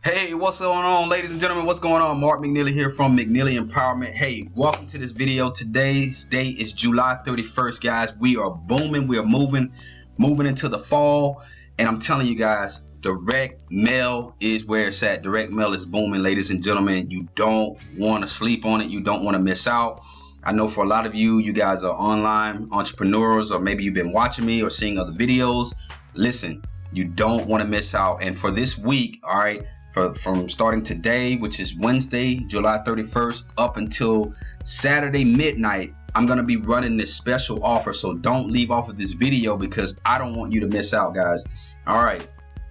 Hey, what's going on, ladies and gentlemen? What's going on? Mark McNeely here from McNeely Empowerment. Hey, welcome to this video. Today's date is July 31st, guys. We are booming. We are moving into the fall. And I'm telling you guys, direct mail is where it's at. Direct mail is booming, ladies and gentlemen. You don't want to sleep on it. You don't want to miss out. I know for a lot of you guys are online entrepreneurs, or maybe you've been watching me or seeing other videos. Listen, you don't want to miss out. And for this week, all right, from starting today, which is Wednesday, July 31st, up until Saturday midnight, I'm going to be running this special offer. So don't leave off of this video because I don't want you to miss out, guys. All right.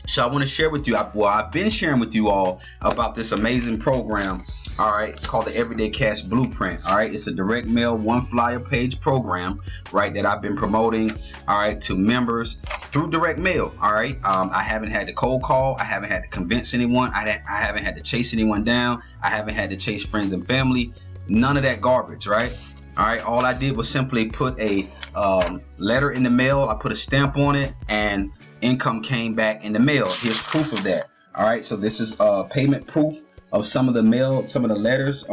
So I want to share with you, I've been sharing with you all about this amazing program, all right, called the Everyday Cash Blueprint. All right, it's a direct mail, one flyer page program, right, that I've been promoting, all right, to members through direct mail. All right, I haven't had to cold call, I haven't had to convince anyone, I haven't had to chase anyone down, I haven't had to chase friends and family, none of that garbage, right? All right, all I did was simply put a letter in the mail, I put a stamp on it, and income came back in the mail. Here's proof of that. All right, so this is payment proof of some of the mail, some of the letters,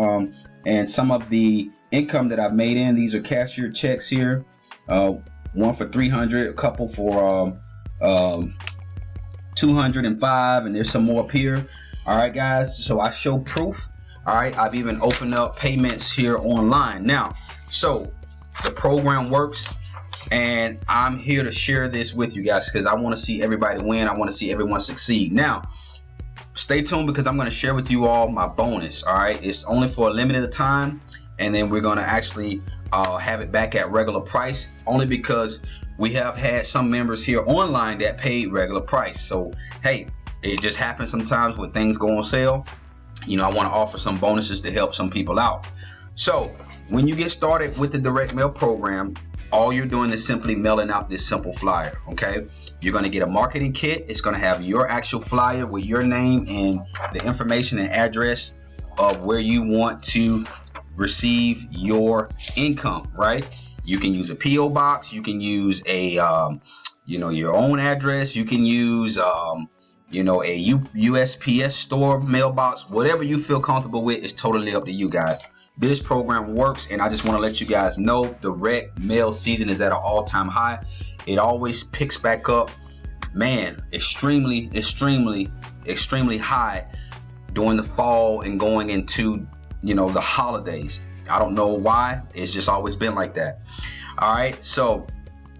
and some of the income that I've made in. These are cashier checks here. One for 300, a couple for 205, and there's some more up here. All right, guys. So I show proof. All right, I've even opened up payments here online. Now, so the program works. And I'm here to share this with you guys because I want to see everybody win. I want to see everyone succeed. Now, stay tuned because I'm going to share with you all my bonus. All right, it's only for a limited time, and then we're going to actually have it back at regular price. Only because we have had some members here online that paid regular price. So hey, it just happens sometimes when things go on sale. You know, I want to offer some bonuses to help some people out. So when you get started with the direct mail program, all you're doing is simply mailing out this simple flyer. Okay, you're going to get a marketing kit. It's going to have your actual flyer with your name and the information and address of where you want to receive your income, right? You can use a PO box, you can use a your own address, you can use a USPS store mailbox. Whatever you feel comfortable with is totally up to you guys. This program works, and I just want to let you guys know direct mail season is at an all-time high. It always picks back up, man, extremely high during the fall and going into the holidays. I don't know why, it's just always been like that. All right, so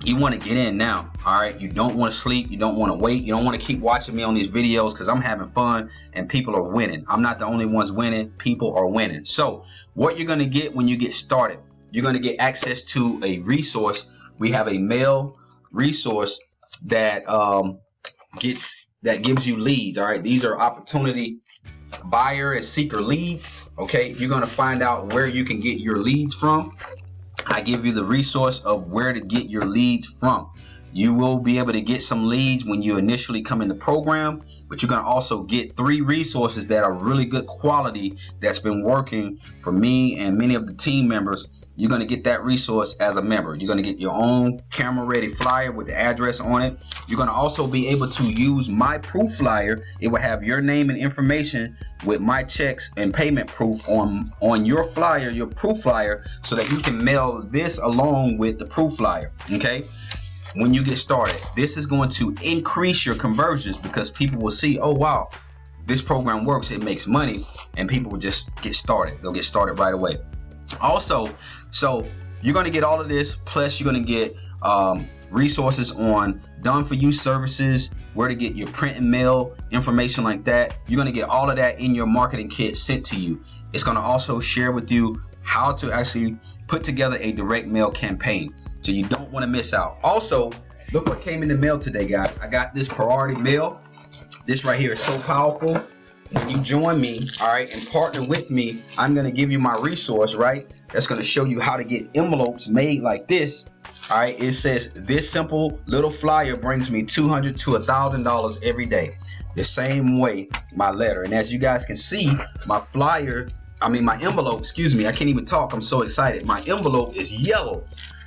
you want to get in now. All right, you don't want to sleep, you don't want to wait, you don't want to keep watching me on these videos because I'm having fun and people are winning. I'm not the only ones winning, people are winning. So what you're going to get when you get started, you're going to get access to a resource. We have a mail resource that gives you leads. All right, these are opportunity buyer and seeker leads. Okay, you're going to find out where you can get your leads from. I give you the resource of where to get your leads from. You will be able to get some leads when you initially come in the program, but you're going to also get 3 resources that are really good quality that's been working for me and many of the team members. You're going to get that resource as a member. You're going to get your own camera ready flyer with the address on it. You're going to also be able to use my proof flyer. It will have your name and information with my checks and payment proof on your flyer, your proof flyer, so that you can mail this along with the proof flyer. Okay, when you get started, this is going to increase your conversions because people will see, oh wow, this program works, it makes money, and people will just get started. They'll get started right away. Also, so you're going to get all of this, plus you're going to get resources on done for you services, where to get your print and mail information like that. You're going to get all of that in your marketing kit sent to you. It's going to also share with you how to actually put together a direct mail campaign, so you don't want to miss out. Also, look what came in the mail today, guys. I got this priority mail. This right here is so powerful. When you join me, all right, and partner with me, I'm going to give you my resource, right? That's going to show you how to get envelopes made like this. All right, it says this simple little flyer brings me $200 to $1,000 every day. The same way my letter. And as you guys can see, my envelope, excuse me, I can't even talk, I'm so excited. My envelope is yellow.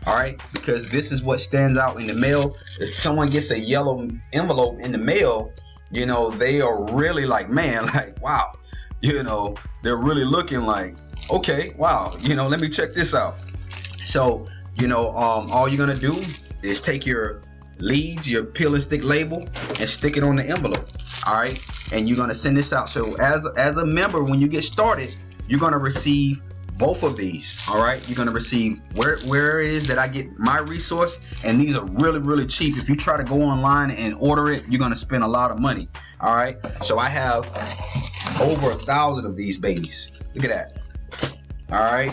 All right, because this is what stands out in the mail. If someone gets a yellow envelope in the mail, you know, they are really like, man, like, wow, you know, they're really looking like, okay, wow, you know, let me check this out. So, you know, all you're gonna do is take your leads, your peel and stick label, and stick it on the envelope. All right, and you're gonna send this out. So as a member, when you get started, you're gonna receive both of these. All right, you're gonna receive where it is that I get my resource, and these are really cheap. If you try to go online and order it, you're gonna spend a lot of money. All right, so I have over 1,000 of these babies. Look at that. All right,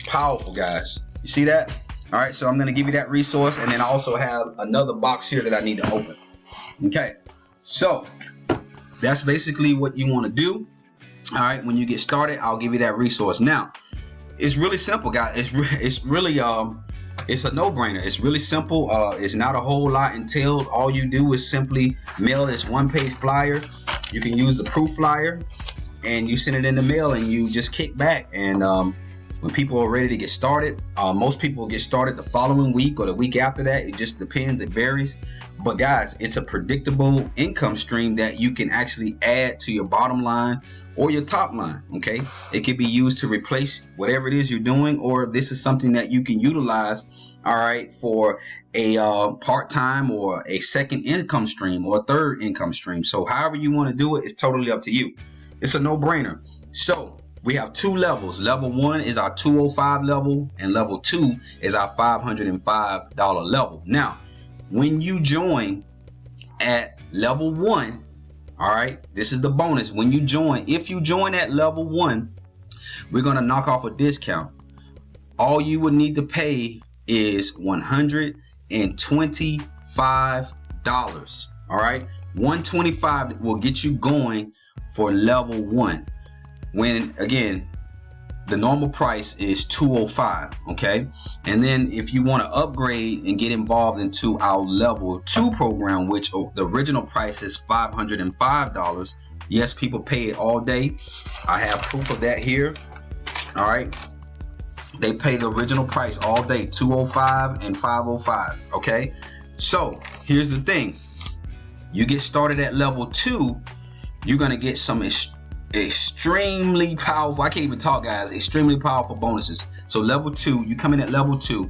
powerful, guys. You see that? All right, so I'm gonna give you that resource, and then I also have another box here that I need to open. Okay, so that's basically what you want to do. All right, when you get started, I'll give you that resource. Now, it's really simple, guys. It's really it's a no-brainer. It's really simple. It's not a whole lot entailed. All you do is simply mail this one-page flyer. You can use the proof flyer, and you send it in the mail, and you just kick back. And when people are ready to get started, most people get started the following week or the week after that. It just depends. It varies. But guys, it's a predictable income stream that you can actually add to your bottom line or your top line. Okay, it can be used to replace whatever it is you're doing, or this is something that you can utilize, all right, for a part-time or a second income stream or a third income stream. So however you want to do it, it's totally up to you. It's a no-brainer. So we have two levels. Level 1 is our $205 level, and level 2 is our $505 level. Now, when you join at level 1, all right, this is the bonus. When you join, if you join at level 1, we're gonna knock off a discount. All you would need to pay is $125. All right, $125 will get you going for level 1. When again, the normal price is $205. Okay, and then if you want to upgrade and get involved into our level 2 program, which the original price is $505. Yes, people pay it all day. I have proof of that here. All right, they pay the original price all day, $205 and $505. Okay, so here's the thing. You get started at level 2, you're gonna get some extremely powerful, I can't even talk, guys, extremely powerful bonuses. So level 2, you come in at level 2,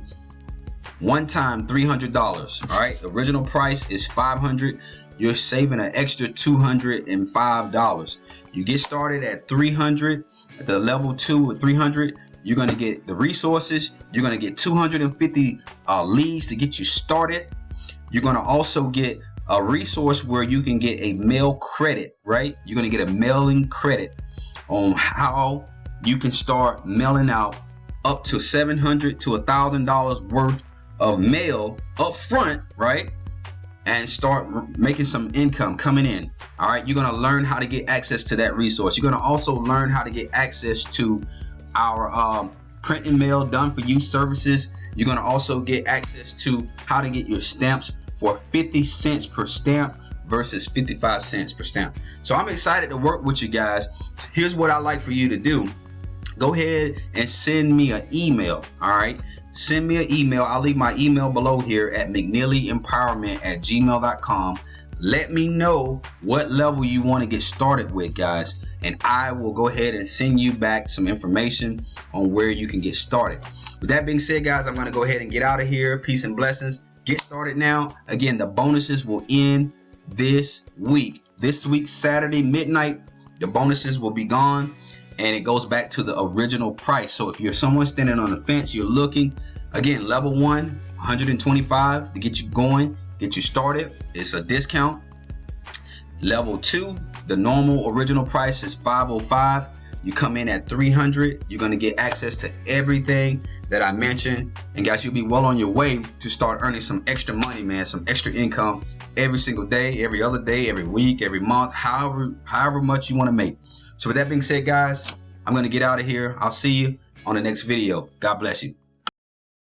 one time $300. All right, the original price is $500. You're saving an extra $205. You get started at $300. At the level 2 at $300, you're going to get the resources. You're going to get 250 leads to get you started. You're going to also get a resource where you can get a mail credit, right? You're going to get a mailing credit on how you can start mailing out up to $700 to $1,000 worth of mail up front, right? And start making some income coming in. All right, you're going to learn how to get access to that resource. You're going to also learn how to get access to our print and mail done for you services. You're going to also get access to how to get your stamps for 50 cents per stamp versus 55 cents per stamp. So I'm excited to work with you guys. Here's what I like for you to do. Go ahead and send me an email. All right, send me an email. I'll leave my email below here at mcneelyempowerment@gmail.com. Let me know what level you want to get started with, guys, and I will go ahead and send you back some information on where you can get started. With that being said, guys, I'm going to go ahead and get out of here. Peace and blessings. Get started now. Again, the bonuses will end this week. This week, Saturday midnight, the bonuses will be gone, and it goes back to the original price. So if you're someone standing on the fence, you're looking, again, level 1, $125 to get you going, get you started. It's a discount. Level 2, the normal original price is $505. You come in at $300. You're going to get access to everything that I mentioned, and guys, you'll be well on your way to start earning some extra money, man, some extra income every single day, every other day, every week, every month, however much you want to make. So with that being said, guys, I'm going to get out of here. I'll see you on the next video. God bless you.